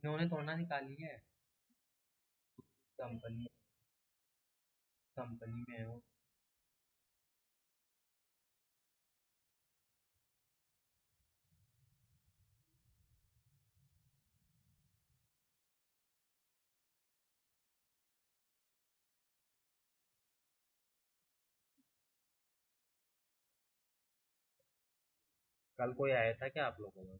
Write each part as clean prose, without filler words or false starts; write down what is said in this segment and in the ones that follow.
इन्होंने थोड़ा ना निकाली है, कंपनी कंपनी में है वो। कल कोई आया था क्या आप लोगों में?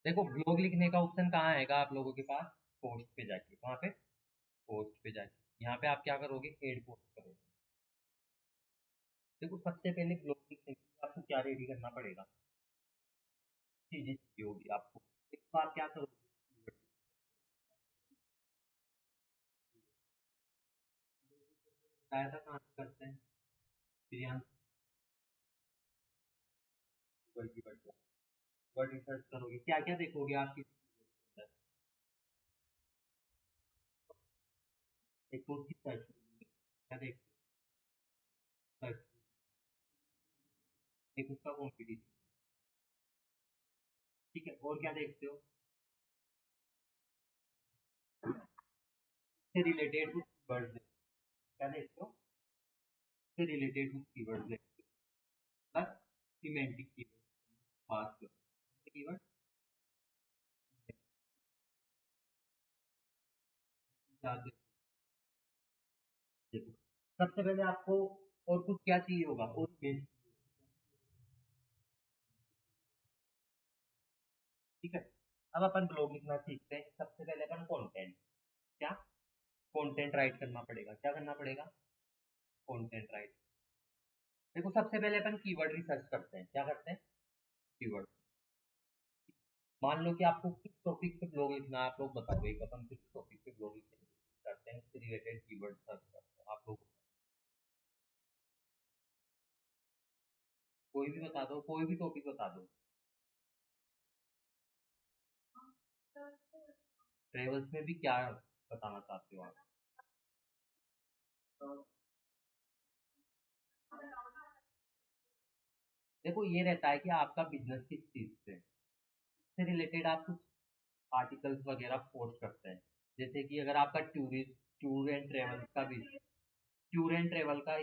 देखो ब्लॉग लिखने का ऑप्शन कहाँ आएगा आप लोगों के पास? पोस्ट पे जाके, वहाँ पे पोस्ट पे जाके यहाँ पे आप क्या करोगे, एड पोस्ट करोगे। देखो सबसे पहले ब्लॉग लिखने के लिए आपको क्या रेडी करना पड़ेगा, चीजें चाहिए होगी आपको। एक तो आप क्या करोगे, बताया था कहाँ से करते हैं, फिर यहाँ गूगल की वर्ड रिसर्च करोगे, क्या क्या देखोगे आपकी। एक तो उसकी सर्च, क्या देखते हो सर्च, एक उसका कॉम्पिटिशन, ठीक है, और क्या देखते हो, से रिलेटेड कुछ कीवर्ड्स, क्या देखते हो, से रिलेटेड कुछ कीवर्ड्स देखते हो, प्लस सिमेंटिक कीवर्ड, बात करो कीवर्ड, देखो सबसे पहले आपको और कुछ क्या चाहिए होगा, और ठीक है। अब अपन ब्लॉग लिखना सीखते हैं, सबसे पहले अपन कंटेंट, क्या कंटेंट राइट करना पड़ेगा, क्या करना पड़ेगा, कंटेंट राइट। देखो सबसे पहले अपन कीवर्ड रिसर्च करते हैं, क्या करते हैं, कीवर्ड। मान लो कि आपको किस टॉपिक पे ब्लॉग लिखना है, आप लोग बताओ, एक अपन किस टॉपिक पे ब्लॉग करते हैं, उससे रिलेटेड कीवर्ड सर्च करते हैं आप लोग। कोई भी बता दो, कोई भी टॉपिक बता दो। ट्रेवल्स में भी क्या बताना चाहते हो आप? देखो ये रहता है कि आपका बिजनेस किस चीज से रिलेटेड आप कुछ आर्टिकल्स वगैरह पोस्ट करते हैं। जैसे कि अगर आपका टूर एंड ट्रेवल का बिजनेस, टूर एंड ट्रेवल का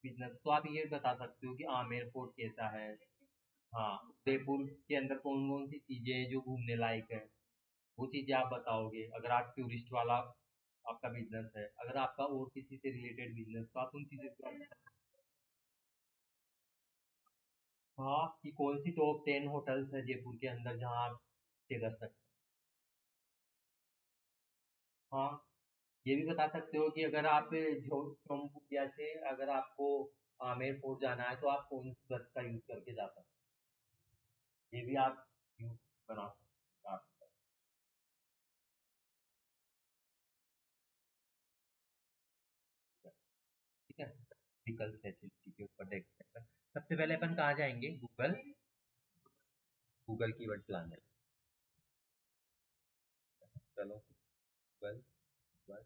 बिजनेस, तो आप ये बता सकते हो कि आमेर फोर्ट कैसा है, हाँ उदयपुर के अंदर कौन कौन सी चीजें हैं जो घूमने लायक है, वो चीजें आप बताओगे। अगर आप टूरिस्ट वाला आपका बिजनेस है, अगर आपका और किसी से रिलेटेड बिजनेस, तो आप उन चीजों को, हाँ कि कौन सी टॉप 10 होटल्स है जयपुर के अंदर जहाँ आप स्टे कर सकते हैं। हाँ ये भी बता सकते हो कि अगर आप जोमपुरिया से अगर आपको आमेर फोर्ट जाना है, तो आप कौन सी बस का यूज करके जा सकते हैं, ये भी आप यूज बना सकते हैं आप, ठीक है। विकल्प फैसिलिटी के ऊपर देखते हैं। सबसे पहले अपन कहाँ जाएंगे, गूगल, गूगल कीवर्ड प्लानर। चलो गूगल, गूगल।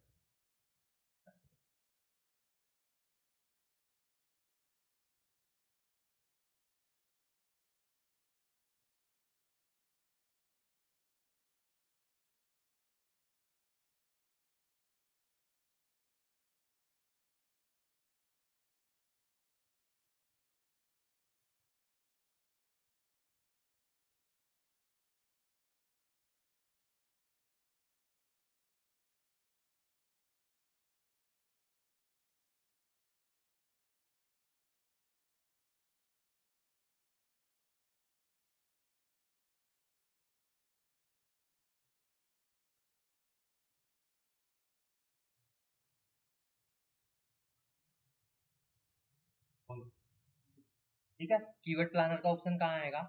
ठीक है, कीवर्ड प्लानर का ऑप्शन कहाँ आएगा,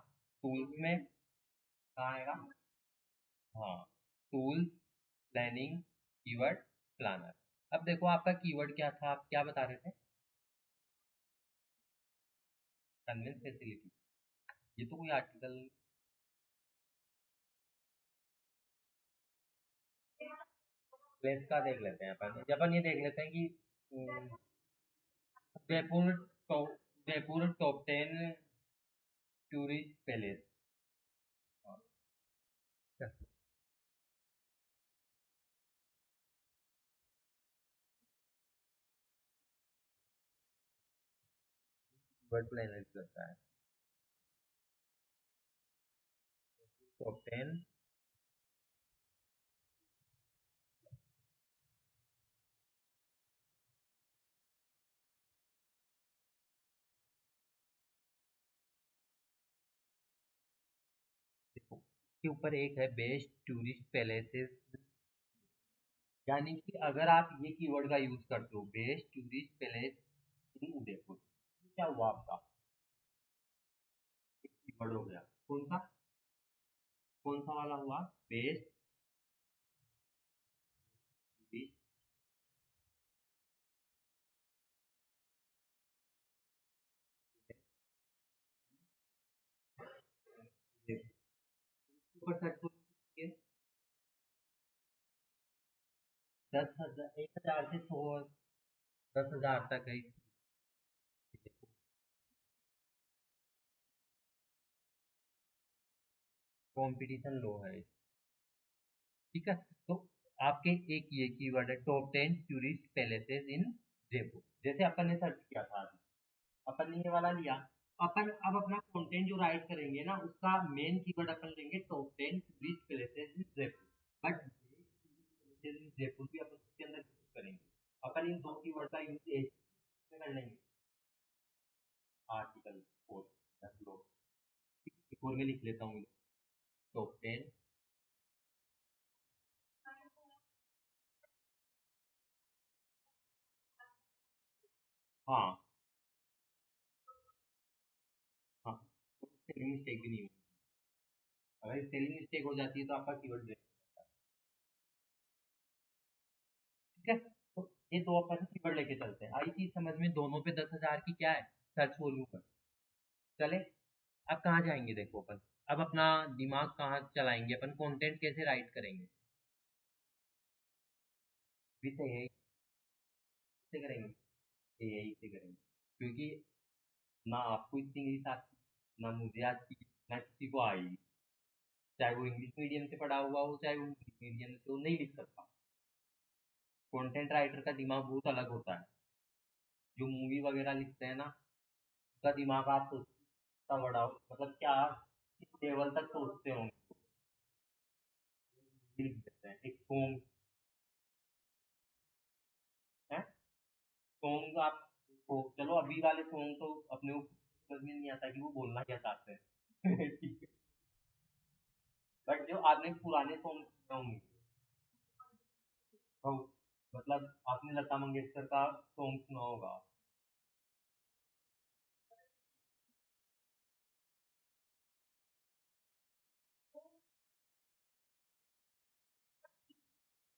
टूल्स में, कहाँ आएगा, हाँ टूल्स, प्लानिंग, कीवर्ड प्लानर। अब देखो आपका कीवर्ड क्या था, आप क्या बता रहे थे, कन्वेंस फैसिलिटी, ये तो कोई आर्टिकल, प्लेस का देख लेते हैं अपन ये देख लेते हैं कि Jaipur top Jaipur top 10 tourist palace. Word planner करता है टॉप 10। के ऊपर एक है बेस्ट टूरिस्ट पैलेसेस, यानी कि अगर आप ये कीवर्ड का यूज करते हो बेस्ट टूरिस्ट पैलेस इन उदयपुर, क्या हुआ आपका कीवर्ड हो गया। कौन सा वाला हुआ बेस्ट टूरिस्ट ऊपर सर्च करिए। 10,000 1,000 से 10,000 तक है। कंपटीशन लो है, ठीक है। तो आपके एक ये कीवर्ड है टॉप 10 टूरिस्ट पैलेसेस इन जयपुर, जैसे अपन ने सर्च किया था अभी, अपन ने ये वाला लिया। अपन अब अपना कंटेंट जो राइट करेंगे ना उसका मेन कीवर्ड अपन लेंगे top 10 tourist places in Jaipur, but Jaipur भी अपन उसके अंदर यूज करेंगे। अपन इन दो कीवर्ड का यूज एक में कर लेंगे। आर्टिकल 4 फोर में लिख लेता हूँ टॉप 10। हाँ हाँ, स्पेलिंग मिस्टेक भी नहीं होगी। अगर स्पेलिंग मिस्टेक हो जाती है तो आपका कीवर्ड, ठीक है। तो ये दो अपन कीवर्ड लेके चलते हैं। आई चीज समझ में, दोनों पे 10,000 की क्या है सर्च वॉल्यूम पर। चले, अब कहाँ जाएंगे देखो अपन, अब अपना दिमाग कहाँ चलाएंगे, अपन कंटेंट कैसे राइट करेंगे। भी से यही से करेंगे, यही से करेंगे, क्योंकि ना आपको इतनी इंग्लिश आती, ना मुझे आती, ना किसी को आई। चाहे वो इंग्लिश मीडियम से पढ़ा हुआ हो चाहे वो इंग्लिश मीडियम से, वो नहीं लिख सकता। कंटेंट राइटर का दिमाग बहुत अलग होता है। जो मूवी वगैरह लिखते हैं ना, उसका दिमाग आप सोचता बड़ा मतलब क्या, किस लेवल तक सोचते होंगे। लिख देते हैं एक सॉन्ग है, सॉन्ग आप तो चलो अभी वाले सॉन्ग तो अपने को समझ में नहीं आता कि वो बोलना क्या चाहते हैं ठीक है। बट जो आपने पुराने सॉन्ग सुने होंगे, तो मतलब आपने लता मंगेशकर का सॉन्ग सुना होगा।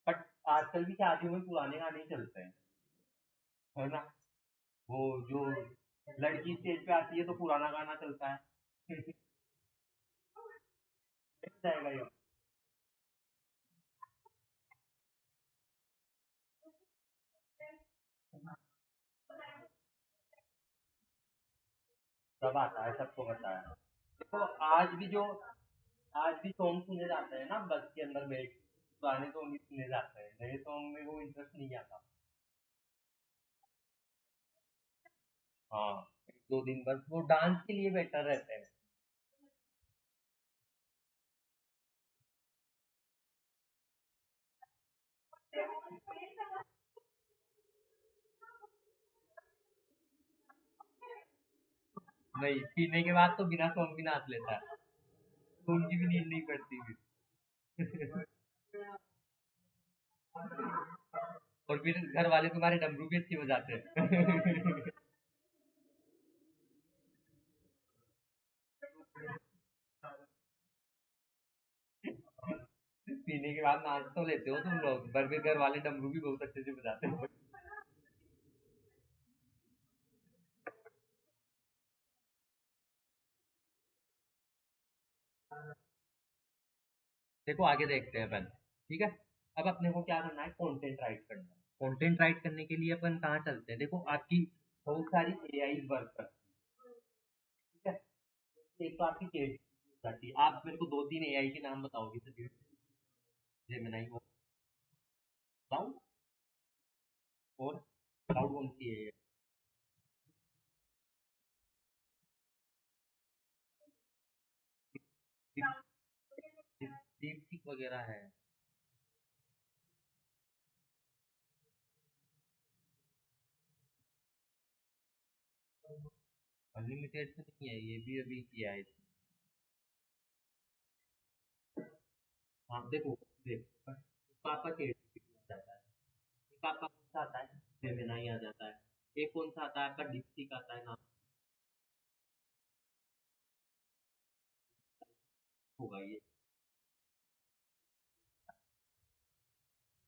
बट आजकल भी शादियों में पुराने गाने ही चलते हैं, है ना। वो जो लड़की स्टेज पे आती है तो पुराना गाना चलता है मिल जाएगा ये, सब आता है, सबको पता है। तो आज भी सॉन्ग सुने जाते हैं ना बस के अंदर बैठ के, पुराने सॉन्ग ही सुने जाते हैं, नए सॉन्ग में वो इंटरेस्ट नहीं आता। हाँ, एक दो दिन बस वो डांस के लिए बेटर रहते हैं। नहीं, पीने के बाद तो बिना सॉन्ग भी नाच लेता है, तो उनकी भी नींद नहीं पड़ती फिर और फिर घर वाले तुम्हारे डमरू भी अच्छी बजाते हैं पीने के बाद नाच तो लेते हो तुम लोग, पर फिर घर वाले डमरू भी बहुत अच्छे से बजाते हो। देखो आगे देखते हैं अपन, ठीक है। अब अपने को क्या करना है, कंटेंट राइट करना है। कंटेंट राइट करने के लिए अपन कहाँ चलते हैं, देखो आपकी बहुत सारी एआई वर्क करती है, ठीक है। एक तो आपकी चैट जाती है, आप मेरे को 2-3 एआई के नाम बताओगे तो जेमिनाई हो, क्लाउड, और क्लाउड कौन सी है? डीप वगैरह है। अनलिमिटेड तो नहीं है, ये भी अभी किया है। हाँ देखो, देखो इसका आपका चैट जाता है, एक आपका कौन सा आता है, जेमिनाई आ जाता है, एक कौन सा आता है आपका, डीपसीक आता है, नाम होगा ये।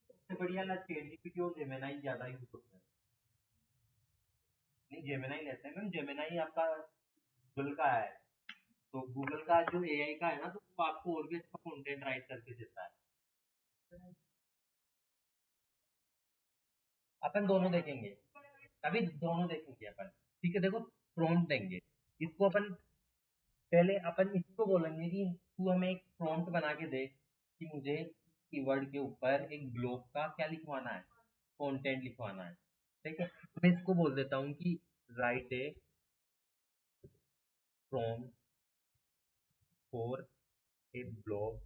सबसे बढ़िया ना चैट जीपीटी और जेमिनाई ज्यादा यूज होता है। नहीं, जेमिनाई लेते हैं मैम, जेमिनाई आपका गूगल का है, तो गूगल का जो एआई का है ना, तो वो आपको और भी अच्छा कंटेंट राइट करके देता है। अपन दोनों देखेंगे, अभी दोनों देखेंगे अपन, ठीक है। देखो प्रॉम्प्ट देंगे, इसको अपन पहले अपन इसको बोलेंगे कि तू हमें एक प्रॉम्प्ट बना के दे कि मुझे कीवर्ड के ऊपर एक ब्लॉग का क्या लिखवाना है, कंटेंट लिखवाना है, ठीक है। मैं इसको बोल देता हूँ कि right A prompt for a blog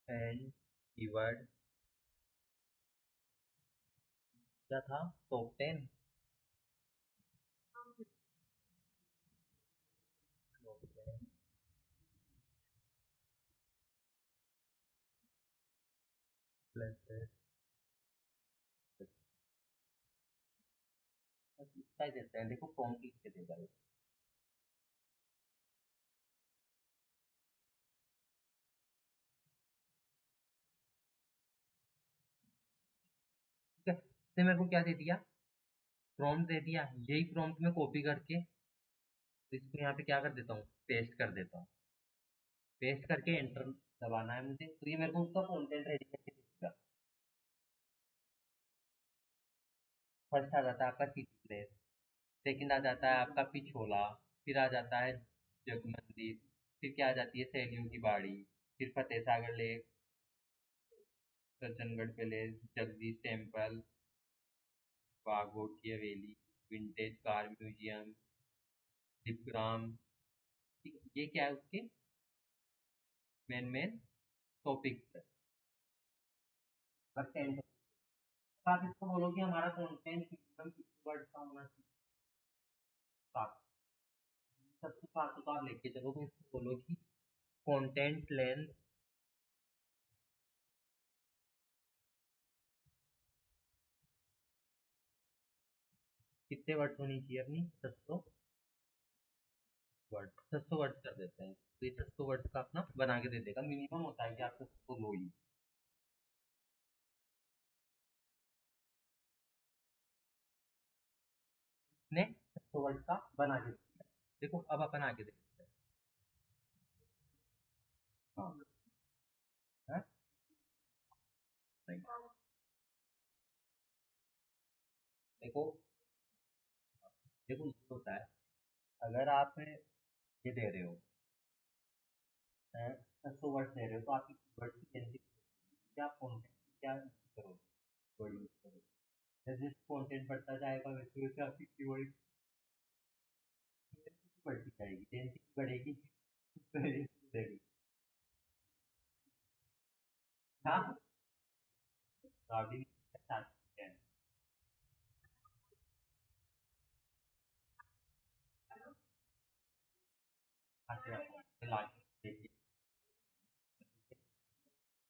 and keyword, क्या था, टॉप 10, प्लस इतना ही देते हैं। देखो प्रॉम्प्ट लिख के देगा ये, ठीक है। इसने मेरे को क्या दे दिया, प्रॉम्प्ट दे दिया, यही प्रॉम्प्ट में कॉपी करके इसको यहाँ पे क्या कर देता हूँ, पेस्ट कर देता हूँ। पेस्ट करके एंटर दबाना है मुझे, तो ये मेरे को उसका कंटेंट रेडी करके देगा। फर्स्ट आ जाता है आपका सिटी प्लेस, सेकंड आ जाता है आपका पिछोला, फिर आ जाता है जग मंदिर, फिर क्या आ जाती है, सहेलियों की बाड़ी, फिर Fateh Sagar lake, Sajjangarh palace, Jagdish temple, Bagore की हवेली, विंटेज कार म्यूजियम, दीपग्राम। ये क्या है उसके मेन मेन टॉपिक्स है। बस 10, आप इसको बोलो कि हमारा कंटेंट मिनिमम कितने वर्ड का होना चाहिए, 7। सबसे फालतू तो आप लेके चलो, तो इसको बोलो कि कंटेंट लेंथ कितने वर्ड होनी चाहिए अपनी, 600 वर्ड, 600 वर्ड कर देते हैं, तो ये 600 वर्ड का अपना बना के दे देगा। मिनिमम होता है कि आपको उसको लो ही, ने 600 वर्ड का बना के दिया। देखो अब अपन आगे देखते हैं। हाँ, हाँ, नहीं, देखो, देखो ये होता है, अगर आप ये दे रहे हो, 600 वर्ड दे रहे हो, तो आपकी वर्ड की लेंथ क्या, कंटेंट क्या करोगे, वर्ड यूज करोगे। जैसे कंटेंट बढ़ता जाएगा वैसे वैसे आपकी कीवर्ड बढ़ती जाएगी, लेंथ बढ़ेगी, बढ़ेगी। हाँ, गाड़ी है, अच्छा, लाके देखिए,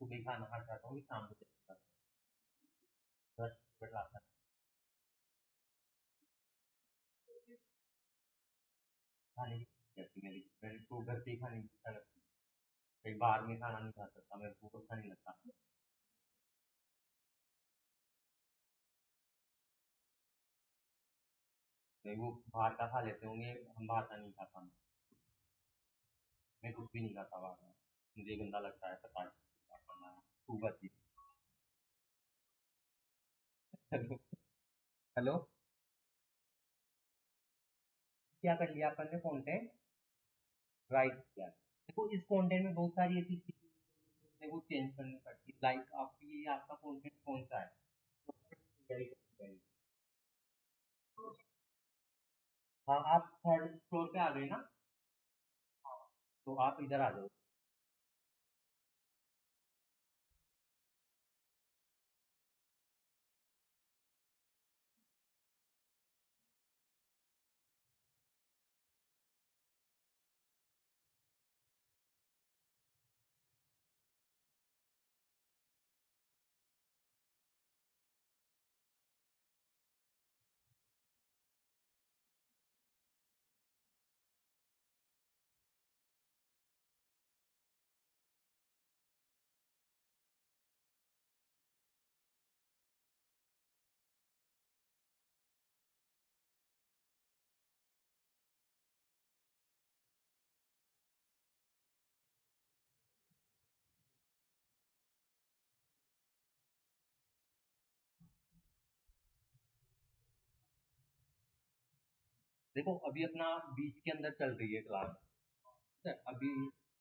सुबह खाना खा जाता हूँ, शाम को देखता हूँ, 10 मिनट लाता है, खाने की जैसी मेरी मेरे को घर पे ही खाने की इच्छा लगती है, कहीं बाहर में खाना नहीं खा सकता, मेरे को अच्छा नहीं लगता। नहीं, वो बाहर का खा लेते होंगे, हम बाहर का नहीं खाता, मैं कुछ भी नहीं खाता बाहर का। मुझे गंदा लगता है, पता नहीं क्या करना है। तू बची। हेलो। हेलो। क्या कर लिया अपन ने कंटेंट राइट किया। देखो इस कंटेंट में बहुत सारी ऐसी चीजें वो चेंज करनी पड़ती है, लाइक आप ये आपका कंटेंट कौन सा है। हाँ आप थर्ड फ्लोर पे आ गए ना, तो आप इधर आ जाओ। देखो अभी अपना बीच के अंदर चल रही है क्लास, ठीक है। अभी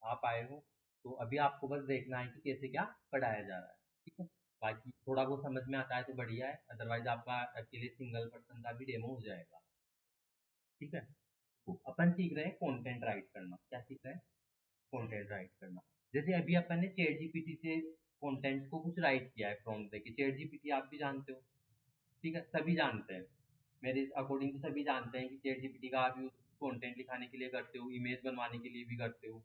आप आए हो, तो अभी आपको बस देखना है कि कैसे क्या पढ़ाया जा रहा है, ठीक है। बाकी थोड़ा बहुत समझ में आता है तो बढ़िया है, अदरवाइज आपका एक्चुअली सिंगल पर्सन का भी डेमो हो जाएगा, ठीक है। तो अपन सीख रहे हैं कंटेंट राइट करना। क्या सीख रहे हैं? कंटेंट राइट करना। जैसे अभी अपन ने चैट जीपीटी से कंटेंट को कुछ राइट किया है प्रॉम्प्ट देके। चैट जीपीटी आप भी जानते हो, ठीक है, सभी जानते हैं। मेरे अकॉर्डिंग तो सभी जानते हैं कि चैट जीपीटी का आप यूज कंटेंट लिखाने के लिए करते हो, इमेज बनवाने के लिए भी करते हो।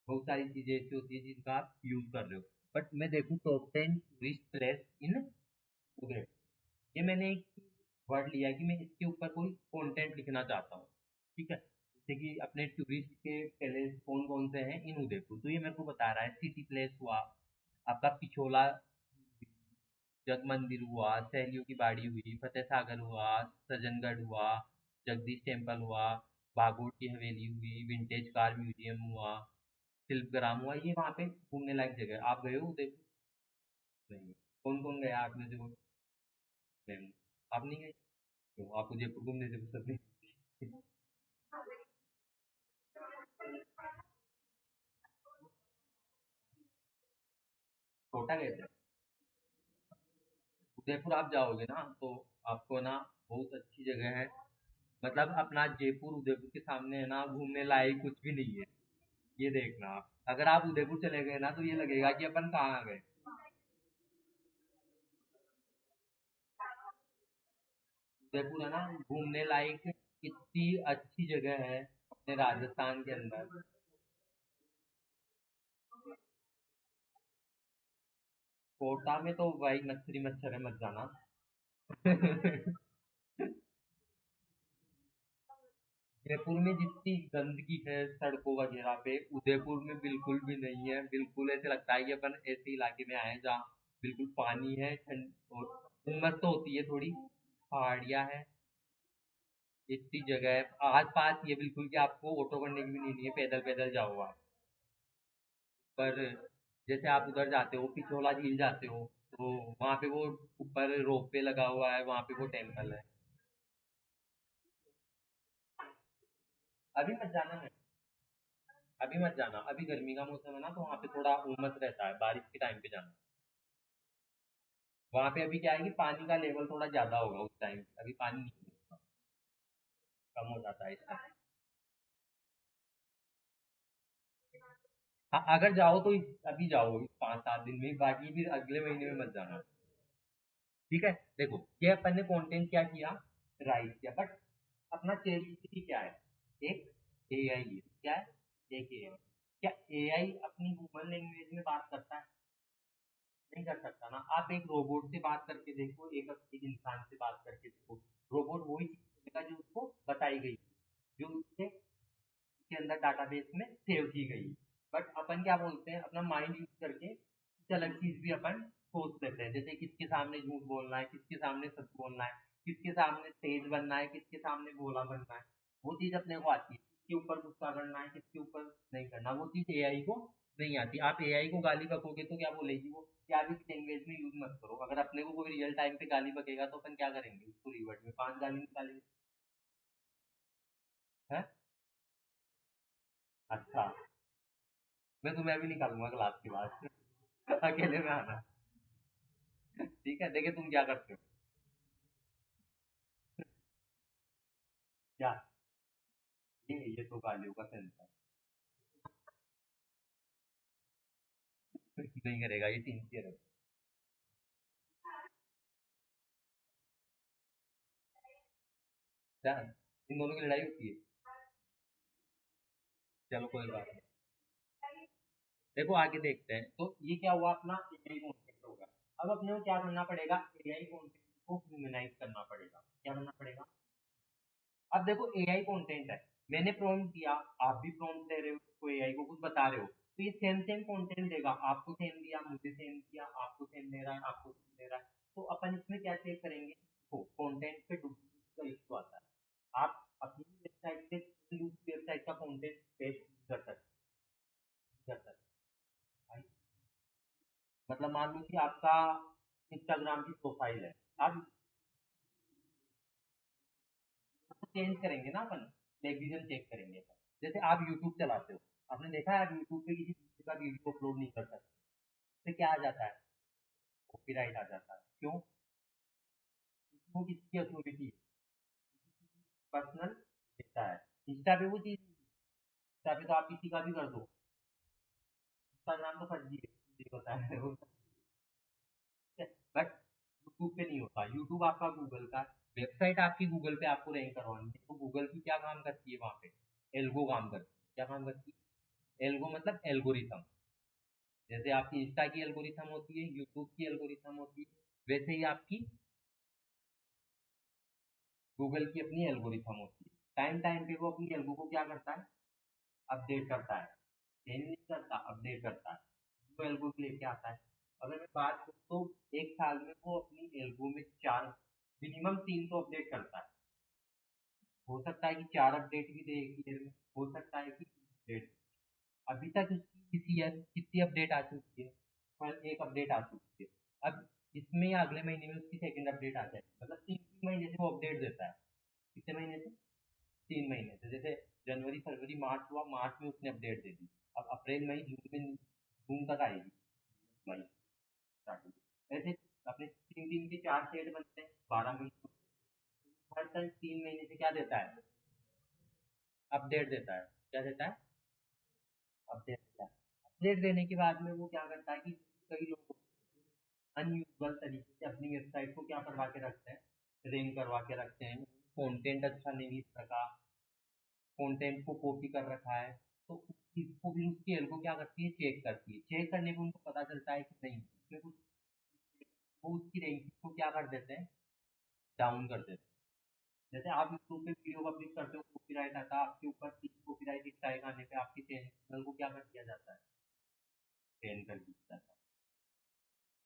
बहुत सारी चीजें ऐसी होती है जिनका आप यूज कर रहे हो। बट मैं देखूँ top 10 tourist place in Udaipur, ये मैंने एक वर्ड लिया है कि मैं इसके ऊपर कोई कंटेंट लिखना चाहता हूँ, ठीक है। जैसे कि अपने टूरिस्ट के प्लेस कौन कौन से हैं इन उदयपुर, तो ये मेरे को बता रहा है। सिटी प्लेस हुआ आपका पिछोला, जग मंदिर हुआ, सहेलियों की बाड़ी हुई, फतेह सागर हुआ, सज्जनगढ़ हुआ, जगदीश टेम्पल हुआ, बागोट की हवेली हुई, विंटेज कार म्यूजियम हुआ, शिल्पग्राम हुआ। ये वहाँ पे घूमने लायक जगह है। आप गए हो उदयपुर? नहीं। कौन कौन गया आपने से? नहीं, आप नहीं गए? तो आपको जयपुर घूमने से फुर्सत नहीं? कोटा गए थे? उदयपुर आप जाओगे ना तो आपको ना बहुत अच्छी जगह है। मतलब अपना जयपुर उदयपुर के सामने है ना, घूमने लायक कुछ भी नहीं है। ये देखना आप, अगर आप उदयपुर चले गए ना तो ये लगेगा कि अपन कहाँ आ गए। उदयपुर है ना घूमने लायक, इतनी अच्छी जगह है अपने राजस्थान के अंदर। कोटा में तो भाई मच्छरी मच्छर है, मत जाना। जयपुर में जितनी गंदगी है सड़कों वगैरह पे, उदयपुर में बिल्कुल भी नहीं है। बिल्कुल ऐसे लगता है कि अपन ऐसे इलाके में आए हैं जहाँ बिल्कुल पानी है, ठंड और उमस तो होती है थोड़ी, पहाड़ियाँ है, इतनी जगह है आस पास ये बिल्कुल कि आपको ऑटो करने की भी नहीं है, पैदल पैदल जाओ आप। पर जैसे आप उधर जाते हो, पिछोला झील जाते हो, तो वहाँ पे वो ऊपर रोप वे लगा हुआ है, वहाँ पे वो टेम्पल है। अभी मत जाना है, अभी मत जाना, अभी गर्मी का मौसम है ना, तो वहाँ पे थोड़ा उमस रहता है, बारिश के टाइम पे जाना। वहाँ पे अभी क्या है कि पानी का लेवल थोड़ा ज्यादा होगा उस टाइम, अभी पानी नहीं है, कम हो जाता है इसका। हाँ अगर जाओ तो अभी जाओ इस 5-7 दिन में, बाकी फिर अगले महीने में मत जाना, ठीक है। देखो ये अपन ने कंटेंट क्या किया, राइट किया। बट अपना चैट जीपीटी क्या है? एक एआई है। क्या है? एक एआई। क्या एआई अपनी ह्यूमन लैंग्वेज में बात करता है? नहीं कर सकता ना। आप एक रोबोट से बात करके देखो, एक इंसान से बात करके देखो, रोबोट वही चीज करेगा जो उसको बताई गई, जो उसके के अंदर डाटाबेस में सेव की गई। बट अपन क्या बोलते हैं, अपना माइंड यूज करके कुछ अलग चीज भी अपन सोच लेते हैं, जैसे किसके सामने झूठ बोलना है, किसके सामने सच बोलना है, किसके सामने तेज बनना है, किसके सामने भोला बनना है। वो चीज अपने को आती है, किसके ऊपर गुस्सा करना है, किसके ऊपर नहीं करना, वो चीज एआई को नहीं आती। आप एआई को गाली बकोगे तो क्या बोलेगी वो कि आप इस लैंग्वेज में यूज मत करो। अगर अपने को कोई रियल टाइम पे गाली बकेगा तो अपन क्या करेंगे, उसको रिवर्ट में 5 गाली निकालेंगे। है। अच्छा, मैं तुम्हें भी निकालूंगा क्लास के बाद। अकेले में आना। ठीक है, देखे तुम क्या करते हो। क्या। ये तो गालियों का सेंस है। नहीं करेगा, ये सिंसियर है। क्या इन दोनों की लड़ाई होती है। चलो कोई बात नहीं। देखो आगे देखते हैं। तो ये क्या हुआ, अपना एआई कॉन्सेप्ट होगा। अब अपने को क्या करना पड़ेगा, एआई कॉन्सेप्ट को ह्यूमनाइज करना पड़ेगा। क्या करना पड़ेगा। अब देखो एआई कंटेंट है, मैंने प्रॉम्प्ट दिया, आप भी प्रॉम्प्ट दे रहे हो उसको, एआई को कुछ बता रहे हो, तो ये सेम सेम कंटेंट देगा। आपको सेम दिया, मुझे सेम दिया, आपको सेम दे रहा है, आपको सेम दे रहा है। तो अपन इसमें क्या चेक करेंगे, तो कंटेंट पे डुप्लीकेट का इशू आता है। आप अपनी वेबसाइट पे दूसरी वेबसाइट का कंटेंट पेस्ट कर सकते हैं। मतलब मान लो कि आपका इंस्टाग्राम की प्रोफाइल है। आप चेंज करेंगे ना अपन, प्लेगरिज्म चेक करेंगे। जैसे आप यूट्यूब चलाते हो, आपने देखा है आप यूट्यूब पे किसी दूसरे का वीडियो अपलोड नहीं कर सकते, फिर क्या आ जाता है, कॉपीराइट आ जाता है। क्यों, वो किसकी अथॉरिटी, पर्सनल डेटा है। इंस्टा पे वो चीज, इंस्टा पे तो आप किसी का भी कर दो। इंस्टाग्राम तो फर्जी है, मुझे पता है वो। बट यूट्यूब पे नहीं होता। यूट्यूब आपका गूगल का, वेबसाइट आपकी गूगल पे आपको रैंक करवानी है, तो गूगल की क्या काम करती है वहां पे, एल्गो काम करती है। क्या काम करती है, एल्गो मतलब एल्गोरिथम। जैसे आपकी इंस्टा की एल्गोरिथम होती है, यूट्यूब की एल्गोरिथम होती है, वैसे ही आपकी गूगल की अपनी एल्गोरिथम होती है। टाइम टाइम पे वो अपनी एल्गो को क्या करता है, अपडेट करता है। चेंज नहीं करता, अपडेट करता है, वो एल्गो लेके आता है। अगर मैं बात करूँ तो एक साल में वो अपनी एल्गो में 4, मिनिमम 3 तो अपडेट करता है। हो सकता है कि 4 अपडेट भी दे एक ईयर में, हो सकता है कि अपडेट। अभी तक उसकी इस ईयर कितनी अपडेट आ चुकी है, पर एक अपडेट आ चुकी है। अब इसमें या अगले महीने में उसकी सेकंड अपडेट आ जाएगी, मतलब 3 महीने से वो अपडेट देता है। कितने महीने से, 3 महीने से। जैसे जनवरी फरवरी मार्च हुआ, मार्च में उसने अपडेट दे दी, अब अप्रैल मई जून में, जून तक आएगी, मई स्टार्टिंग। ऐसे अपने 3 दिन के 4 सेट बनते हैं, 12 महीने। हर साल 3 महीने से क्या देता है, अपडेट देता है। क्या देता है, अपडेट देता है। अपडेट देने के बाद में वो क्या करता है कि कई लोग अनयूजल तरीके से अपनी वेबसाइट को क्या करवा के रखते हैं, रैंक करवा के रखते हैं। कंटेंट अच्छा नहीं लिख सका, कंटेंट को कॉपी कर रखा है, तो उस चीज को भी उसकी एल्गो क्या करती है, चेक करती है। चेक करने पे उनको पता चलता है कि नहीं इसमें कुछ, वो उसकी रैंकिंग को क्या कर देते हैं, डाउन कर देते हैं। जैसे आप यूट्यूब पे वीडियो पब्लिश करते हो, कॉपीराइट आता है आपके ऊपर, 3 कॉपीराइट स्ट्राइक आने पे आपके चैनल को क्या कर दिया जाता है, बैन कर दिया जाता है।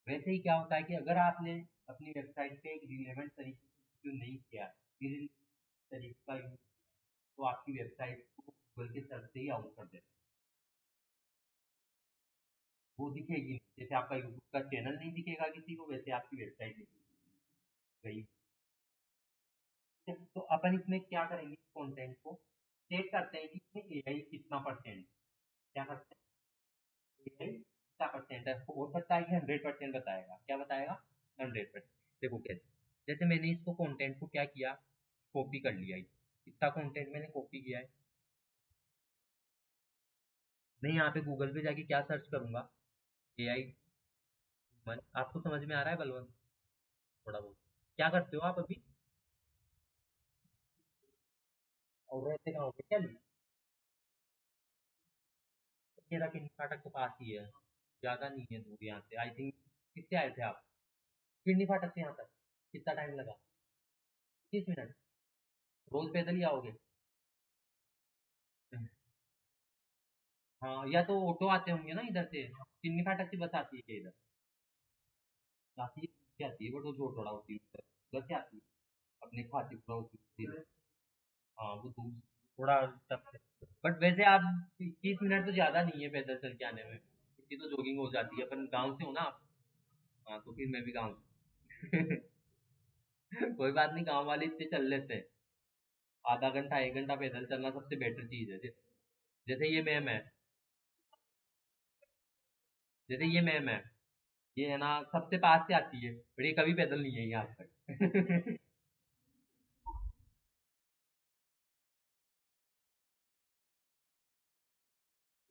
वैसे ही क्या होता है कि अगर आपने अपनी वेबसाइट पे एक रिलेवेंट तरीके से जो नहीं किया, तरीके का यूज, तो आपकी वेबसाइट को गूगल के सर्च से ही आउट कर देते हैं। वो दिखेगी नहीं। जैसे आपका यूट्यूब का चैनल नहीं दिखेगा किसी को, वैसे आपकी वेबसाइट गई। तो अपन इसमें क्या करेंगे, कंटेंट को चेक करते हैं कि इसमें एआई कितना परसेंट, क्या करते हैं, एआई कितना परसेंट है। हो सकता है कि 100% बताएगा। क्या बताएगा, 100%। देखो कैसे, जैसे मैंने इसको कंटेंट को क्या किया, कॉपी कर लिया, इतना कंटेंट मैंने कॉपी किया है। मैं यहाँ पे गूगल पे जाके क्या सर्च करूंगा, एआई मन। आपको समझ में आ रहा है बलवंत, थोड़ा बहुत। क्या करते हो आप अभी, और रहते कहाँ हो, क्या मेरा किन फाटक के पास ही है, ज्यादा नहीं है दूर यहाँ से। आई थिंक किससे आए थे आप, किडनी फाटक से यहाँ तक कितना टाइम लगा, 30 मिनट। रोज पैदल ही आओगे। हाँ, या तो ऑटो आते होंगे ना इधर से, किडनी फाटक से बस आती है क्या इधर, आती है, क्या आती है, बट वो जोर थोड़ा होती है उधर, उधर से आती है, अपने खातीपुरा होती है। हाँ वो दूर थोड़ा टफ है। बट वैसे आप 30 मिनट तो ज्यादा नहीं है पैदल चल के आने में, इतनी तो जॉगिंग हो जाती है। अपन गांव से हो ना आप। हाँ तो फिर मैं भी गांव से कोई बात नहीं, गांव वाले इतने चल लेते हैं। आधा घंटा 1 घंटा पैदल चलना सबसे बेटर चीज है। जैसे ये मैम है, जैसे ये मैम है, ये है ना सबसे पास से आती है, पर ये कभी पैदल नहीं है आज तक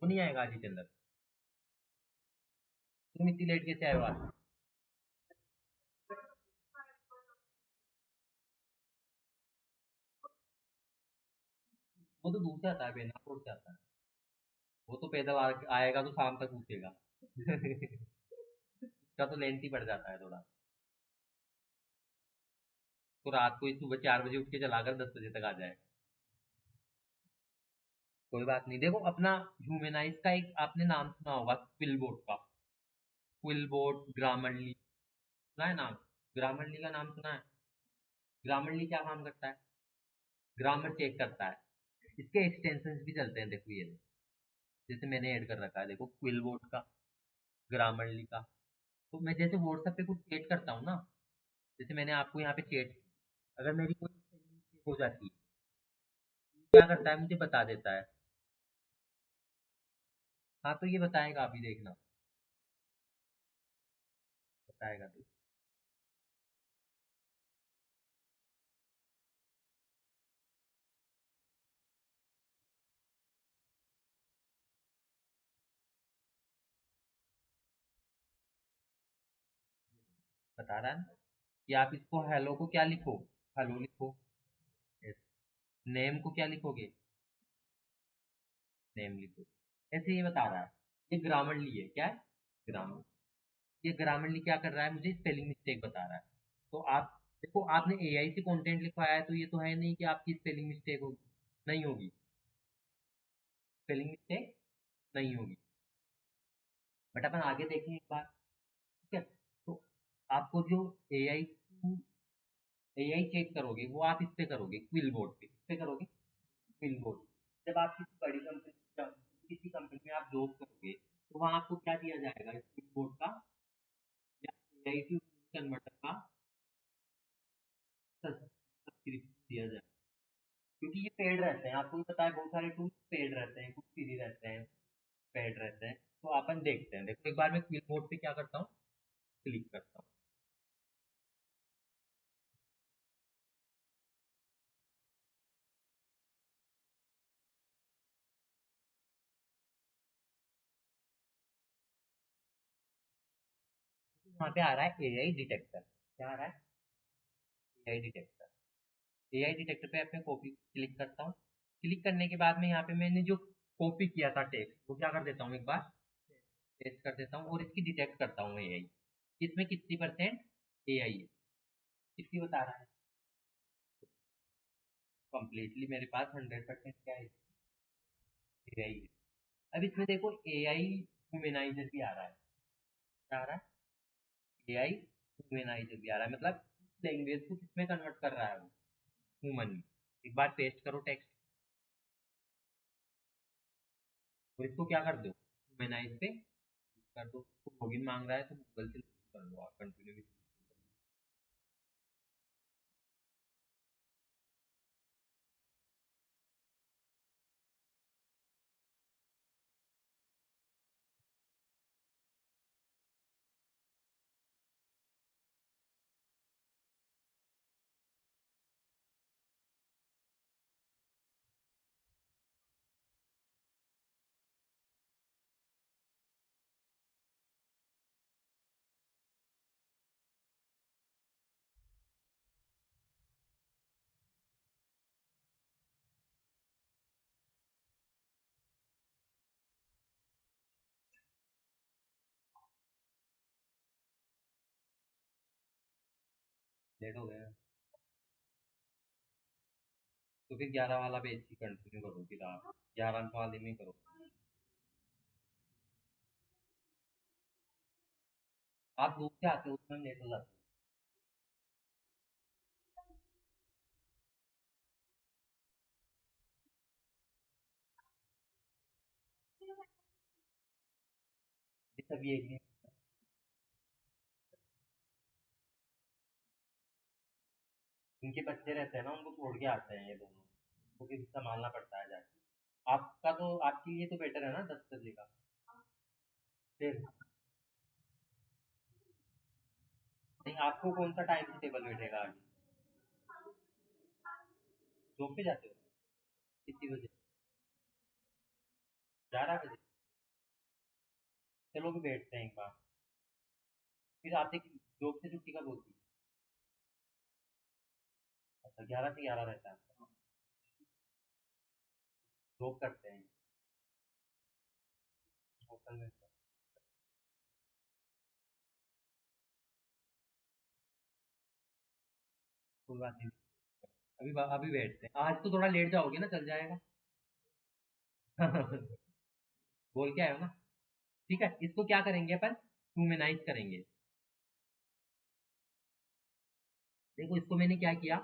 वो नहीं आएगा आज के अंदर। तुम इतनी लेट कैसे आए हो आज? वो तो दूर से आता है, बेनापुर से आता है। वो तो पैदल आएगा तो शाम तक पूछेगा उसका तो लेंथ ही पड़ जाता है थोड़ा। तो रात को ही सुबह 4 बजे उठ के चलाकर 10 बजे तक आ जाए। कोई बात नहीं। देखो अपना ह्यूमेनाइज का एक आपने नाम सुना होगा, क्विलबोट का। क्विलबोट, ग्रामरली, सुना है नाम? ग्रामरली का नाम सुना है? ग्रामरली क्या काम करता है? ग्रामर चेक करता है। इसके एक्सटेंशंस भी चलते हैं, देखो ये। जैसे मैंने ऐड कर रखा है, देखो क्विलबोट का, ग्रामरली का। तो मैं जैसे व्हाट्सएप पे कुछ चेट करता हूँ ना, जैसे मैंने आपको यहाँ पे चेट, अगर मेरी कोई spelling mistake हो जाती है, क्या करता है मुझे बता देता है। हाँ तो ये बताएगा, अभी देखना, बताएगा तो। बता रहा है ना कि आप इसको हेलो को क्या लिखो, हेलो लिखो। नेम को क्या लिखोगे, नेम लिखो। ऐसे ये बता रहा है। ये ग्रामरली है, क्या है? ग्रामर। ये ग्रामरली क्या कर रहा है, मुझे स्पेलिंग मिस्टेक बता रहा है। तो आप देखो, आपने एआई से कंटेंट लिखवाया है, तो ये तो है नहीं कि आपकी स्पेलिंग मिस्टेक होगी, नहीं होगी। स्पेलिंग मिस्टेक नहीं होगी। बट अपन आगे देखें एक बार, ठीक है? तो आपको जो एआई एआई चेक करोगे, वो आप इस पे करोगे, क्विल बोर्ड पे। इस पे करोगे क्विल बोर्ड। जब आप किसी बड़ी कंपनी, किसी कंपनी में आप जॉब करोगे, तो वहाँ आपको क्या दिया जाएगा, क्विल बोर्ड का या एआई टू कन्वर्टर का सब्सक्रिप्शन दिया जाएगा। क्योंकि ये पेड रहते हैं, आपको भी पता है, बहुत सारे टूल्स पेड रहते हैं, कुछ फ्री रहते हैं, पेड रहते हैं। तो अपन देखते हैं, देखो एक बार मैं क्विल बोर्ड पे क्या करता हूँ, क्लिक करता हूँ। यहाँ पे आ रहा है एआई डिटेक्टर। क्या आ रहा है? AI detector. एआई डिटेक्टर पे अपने कॉपी क्लिक करता हूँ। क्लिक करने के बाद में यहाँ पे मैंने जो कॉपी किया था टेक्स्ट, वो क्या कर देता हूँ, एक बार पेस्ट कर देता हूँ, और इसकी डिटेक्ट करता हूँ एआई, इसमें कितनी परसेंट एआई है, कितनी बता रहा है। कंप्लीटली मेरे पास 100% क्या है, एआई है। अब इसमें देखो एआई ह्यूमेनाइजर भी आ रहा है। क्या आ रहा है? एआई ह्यूमेनाइजर भी आ रहा है, मतलब लैंग्वेज को किसमें कन्वर्ट कर रहा है वो, ह्यूमन में। एक बार पेस्ट करो टेक्स्ट, और इसको क्या कर दो, ह्यूमेनाइज पे कर दो। लॉगिन मांग रहा है तो गूगल से कर लो आप, कंटिन्यू। लेट हो गया, तो फिर 11 वाला पेज ही कंटिन्यू करो, फिर आप 11 वाले में करो। आप दूर से आते हो उसमें लेट हो जाते सभी एक नहीं। इनके बच्चे रहते हैं ना, उनको छोड़ के आते हैं ये दोनों, तो फिर संभालना पड़ता है जाके। आपका तो आपके लिए तो बेटर है ना 10 बजे का। फिर नहीं, आपको कौन सा टाइम टेबल बैठेगा आगे? जॉब पे जाते हो कितनी बजे? 11 बजे? चलो भी बैठते हैं एक बार। फिर आप एक जॉब से छुट्टी कब होती है? अच्छा, 11 से 11 रहता है आपका। जॉब करते हैं होटल में? कोई बात नहीं, अभी बैठते हैं। आज तो थोड़ा लेट जाओगे ना, चल जाएगा। बोल के आयो ना। ठीक है, इसको क्या करेंगे अपन, ह्यूमेनाइज करेंगे। देखो इसको मैंने क्या किया,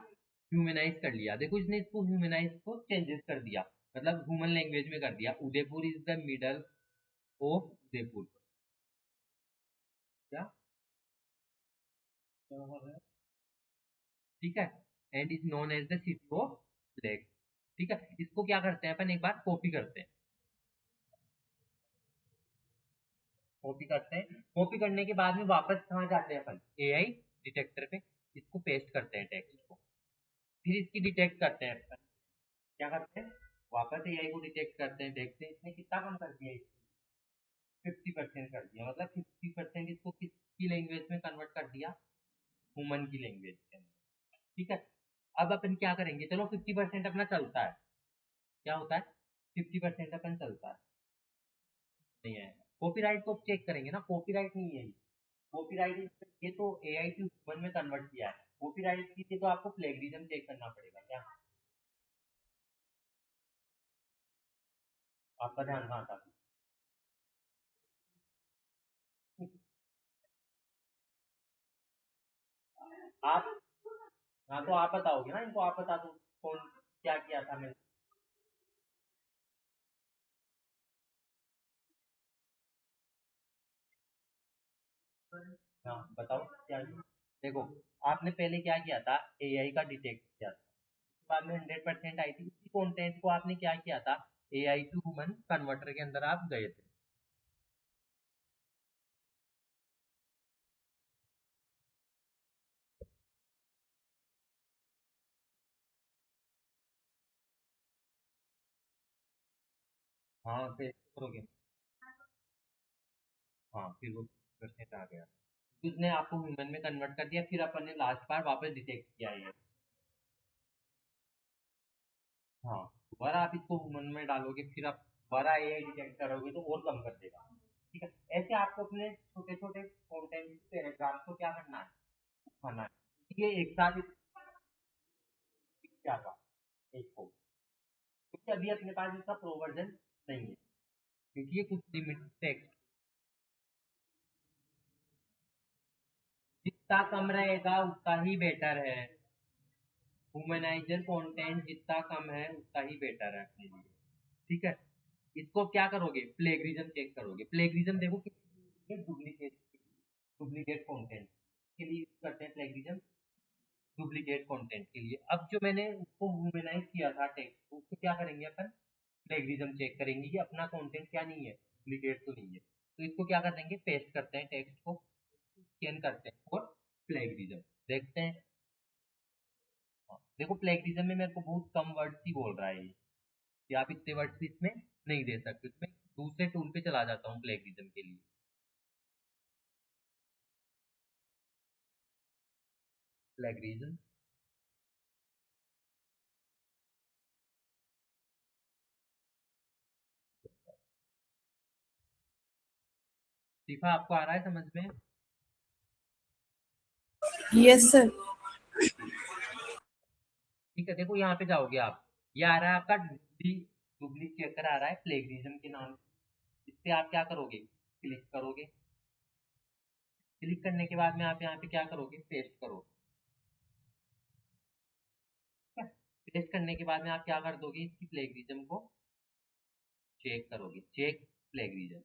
ह्यूमेनाइज कर लिया। देखो इसने इसको ह्यूमेनाइज को चेंजेस कर दिया, मतलब ह्यूमन लैंग्वेज में कर दिया। Udaipur is the middle of Udaipur. क्या क्या हो रहा है? ठीक है, and is known as the city of lake. ठीक है, इसको क्या करते हैं अपन, एक बार कॉपी करते हैं। कॉपी करते हैं, कॉपी करने के बाद में वापस कहाँ जाते हैं अपन, एआई डिटेक्टर पे। इसको पेस्ट करते हैं टेक्स्ट को। फिर इसकी डिटेक्ट करते हैं अपन। क्या करते हैं, वापस एआई को डिटेक्ट करते हैं, देखते हैं इसने कितना कम कर दिया। 50% कर दिया, मतलब 50% इसको किसकी लैंग्वेज में कन्वर्ट कर दिया, ह्यूमन की लैंग्वेज के अंदर। ठीक है, अब अपन क्या करेंगे, चलो 50% अपना चलता है। क्या होता है, 50% अपन चलता है। नहीं है, कॉपीराइट को चेक करेंगे ना, कॉपीराइट नहीं है। कॉपीराइट ये तो एआई की ह्यूमन में कन्वर्ट किया है। कॉपीराइट के लिए तो आपको प्लेगरिज्म चेक करना पड़ेगा क्या? आपका ध्यान कहाँ था? आप, हाँ तो आप बताओगे ना इनको, आप बता दो कौन क्या किया था मैंने। हाँ बताओ क्या किया? देखो, आपने पहले क्या किया था, एआई का डिटेक्ट किया था, उसके बाद में 100% आई थी। उसी कंटेंट को आपने क्या किया था, एआई टू ह्यूमन कन्वर्टर के अंदर आप गए थे। हाँ फिर करोगे। हाँ फिर वो परसेंट आ गया, उसने आपको ह्यूमन में कन्वर्ट कर दिया। फिर अपन ने लास्ट बार वापस डिटेक्ट किया है। हाँ, दोबारा आप इसको ह्यूमन में डालोगे, फिर आप दोबारा एआई डिटेक्ट करोगे तो और कम कर देगा। ठीक है, ऐसे आपको अपने छोटे छोटे कंटेंट पैराग्राफ को क्या करना है, उठाना है। ये एक साथ क्या था, एक को, क्योंकि अभी अपने पास इसका प्रो वर्जन नहीं है, क्योंकि ये कुछ लिमिट टेक्स्ट। जितना कम रहेगा उतना ही बेटर है। ह्यूमनाइजर कंटेंट जितना कम है उतना ही बेटर है अपने लिए। ठीक है, इसको क्या करोगे, प्लेगरिज्म चेक करोगे। प्लेगरिज्म देखो कि डुप्लीकेट, डुप्लीकेट कंटेंट के लिए यूज करते हैं प्लेगरिज्म, डुप्लीकेट कंटेंट के लिए। अब जो मैंने उसको ह्यूमनाइज किया था टेक्स्ट को, उसको क्या करेंगे अपन, प्लेगरिज्म चेक करेंगे कि अपना कंटेंट क्या नहीं है, डुप्लीकेट तो नहीं है। तो इसको क्या कर देंगे, पेस्ट करते हैं टेक्स्ट को, स्कैन करते हैं और प्लेगरिज्म देखते हैं। हाँ, देखो प्लेगरिज्म में मेरे को बहुत कम वर्ड्स ही बोल रहा है ये, कि आप इतने वर्ड्स इसमें नहीं दे सकते। तो मैं दूसरे टूल पे चला जाता हूँ प्लेगरिज्म के लिए। प्लेगरिज्म, शिफा आपको आ रहा है समझ में? Yes sir. ठीक है, देखो यहाँ पे जाओगे आप, ये आ रहा है आपका डुप्लीकेटर आ रहा है प्लेगरिज्म के नाम से। इस पे आप क्या करोगे, क्लिक करोगे। क्लिक करने के बाद में आप यहाँ पे क्या करोगे, पेस्ट करोगे। ठीक है, पेस्ट करने के बाद में आप क्या कर दोगे, इसकी प्लेगरिज्म को चेक करोगे, check plagiarism.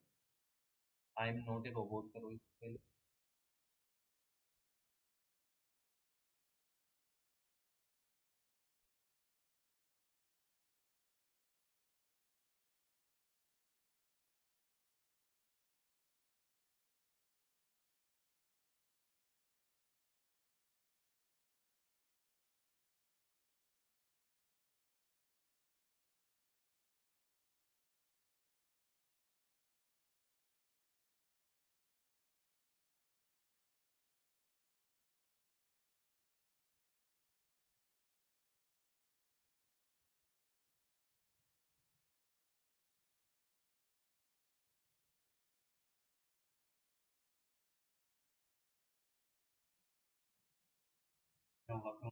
I am not a robot करो इसके लिए। क्या हुआ, क्यों?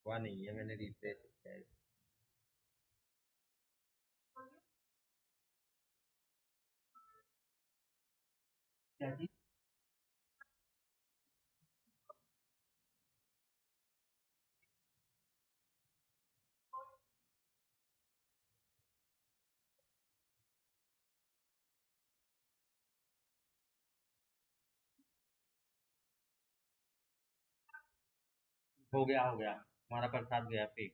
हुआ नहीं है, मैंने रिफ्रेश किया है। क्या चीज? हो गया, हो गया, हमारा प्रसाद गया फेंक।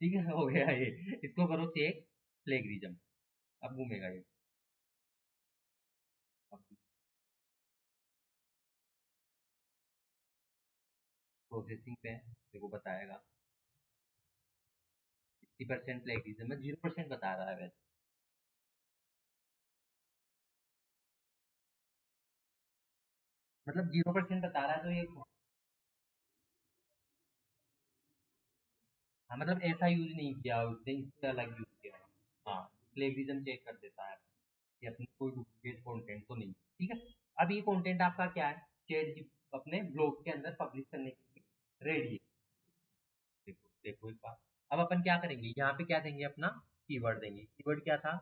ठीक है, हो गया ये। इसको करो चेक, प्लेगरिज्म। अब घूमेगा ये। अब प्रोसेसिंग पे है, देखो बताएगा। 60% प्लेगरिज्म है, 0% बता रहा है वैसे। मतलब 0% बता रहा है तो ये। हाँ, मतलब ऐसा यूज नहीं किया उसने, इससे अलग यूज किया। हाँ, प्लेगरिज्म चेक कर देता है कि अपनी कोई डुप्लीकेट कंटेंट तो नहीं। ठीक है। अब ये कंटेंट आपका क्या है, चैट अपने ब्लॉग के अंदर पब्लिश करने के लिए रेडी है। देखो देखो एक बात। अब अपन क्या करेंगे, यहाँ पे क्या देंगे, अपना कीवर्ड देंगे। कीवर्ड क्या था?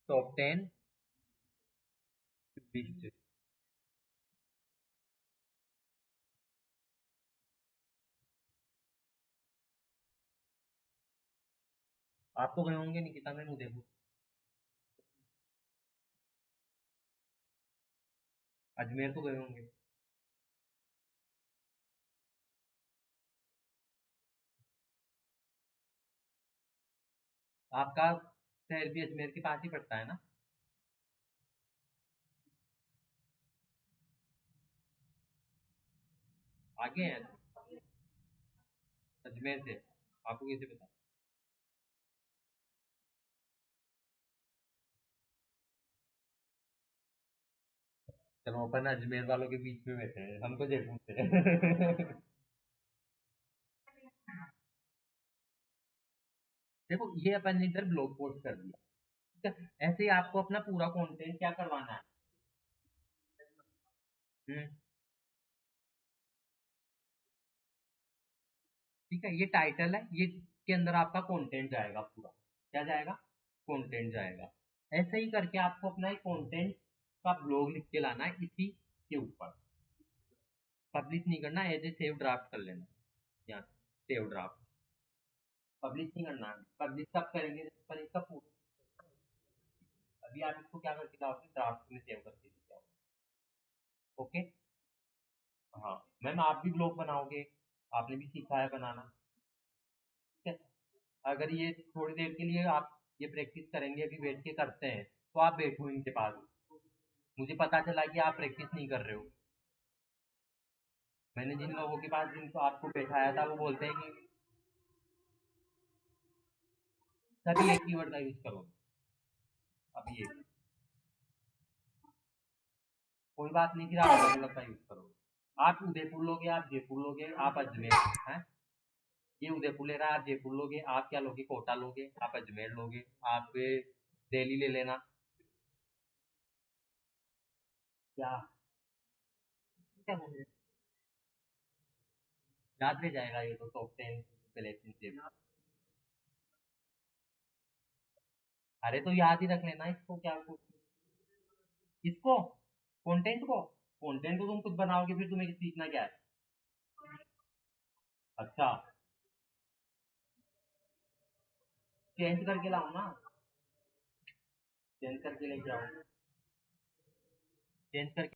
Top 10 list. आप तो गए होंगे निकिता में उदयपुर, अजमेर तो गए होंगे। आपका शहर भी अजमेर के पास ही पड़ता है ना? आगे है अजमेर से, आपको कैसे पता? चलो अपन अजमेर वालों के बीच में बैठे हैं, हम तो जयपुर से। देखो ये अपन ने इधर ब्लॉग पोस्ट कर दिया। ठीक है, ऐसे ही आपको अपना पूरा कंटेंट क्या करवाना है। हम्म, ठीक है, ये टाइटल है, ये के अंदर आपका कंटेंट जाएगा पूरा। क्या जाएगा? कंटेंट जाएगा। ऐसे ही करके आपको अपना एक कंटेंट का ब्लॉग लिख के लाना है इसी के ऊपर। पब्लिश नहीं करना, एज ए सेव ड्राफ्ट कर लेना। यहाँ सेव ड्राफ्ट, पब्लिश नहीं करना है। पब्लिश कब करेंगे जब अपन इसका अभी आप इसको क्या करके लाओगे, ड्राफ्ट में सेव करके लेके आओगे। ओके। हाँ, मैम आप भी ब्लॉग बनाओगे, आपने भी सीखा है बनाना। ठीक है। अगर ये थोड़ी देर के लिए आप ये प्रैक्टिस करेंगे, अभी बैठ के करते हैं, तो आप बैठो इनके पास। मुझे पता चला कि आप प्रैक्टिस नहीं कर रहे हो। मैंने जिन लोगों के पास जिनको आपको बैठाया था वो बोलते हैं कि सभी एक कीवर्ड का यूज करो। अभी एक, कोई बात नहीं, फिर आप अलग अलग का यूज करो। आप उदयपुर लोगे, आप जयपुर लोगे, आप अजमेर हैं। ये उदयपुर ले रहा है, आप जयपुर लोगे, आप क्या लोगे, कोटा लोगे, आप अजमेर लोगे, आप दिल्ली ले लेना। क्या? क्या बोले? याद रह जाएगा ये तो, टॉप 10 रिलेशनशिप। अरे तो याद ही रख लेना इसको, क्या इसको, कंटेंट को। कंटेंट को तुम खुद बनाओगे, फिर तुम्हें सीखना क्या है? अच्छा, चेंज करके लाओ ना, चेंज करके लेके आओ, चेंज करके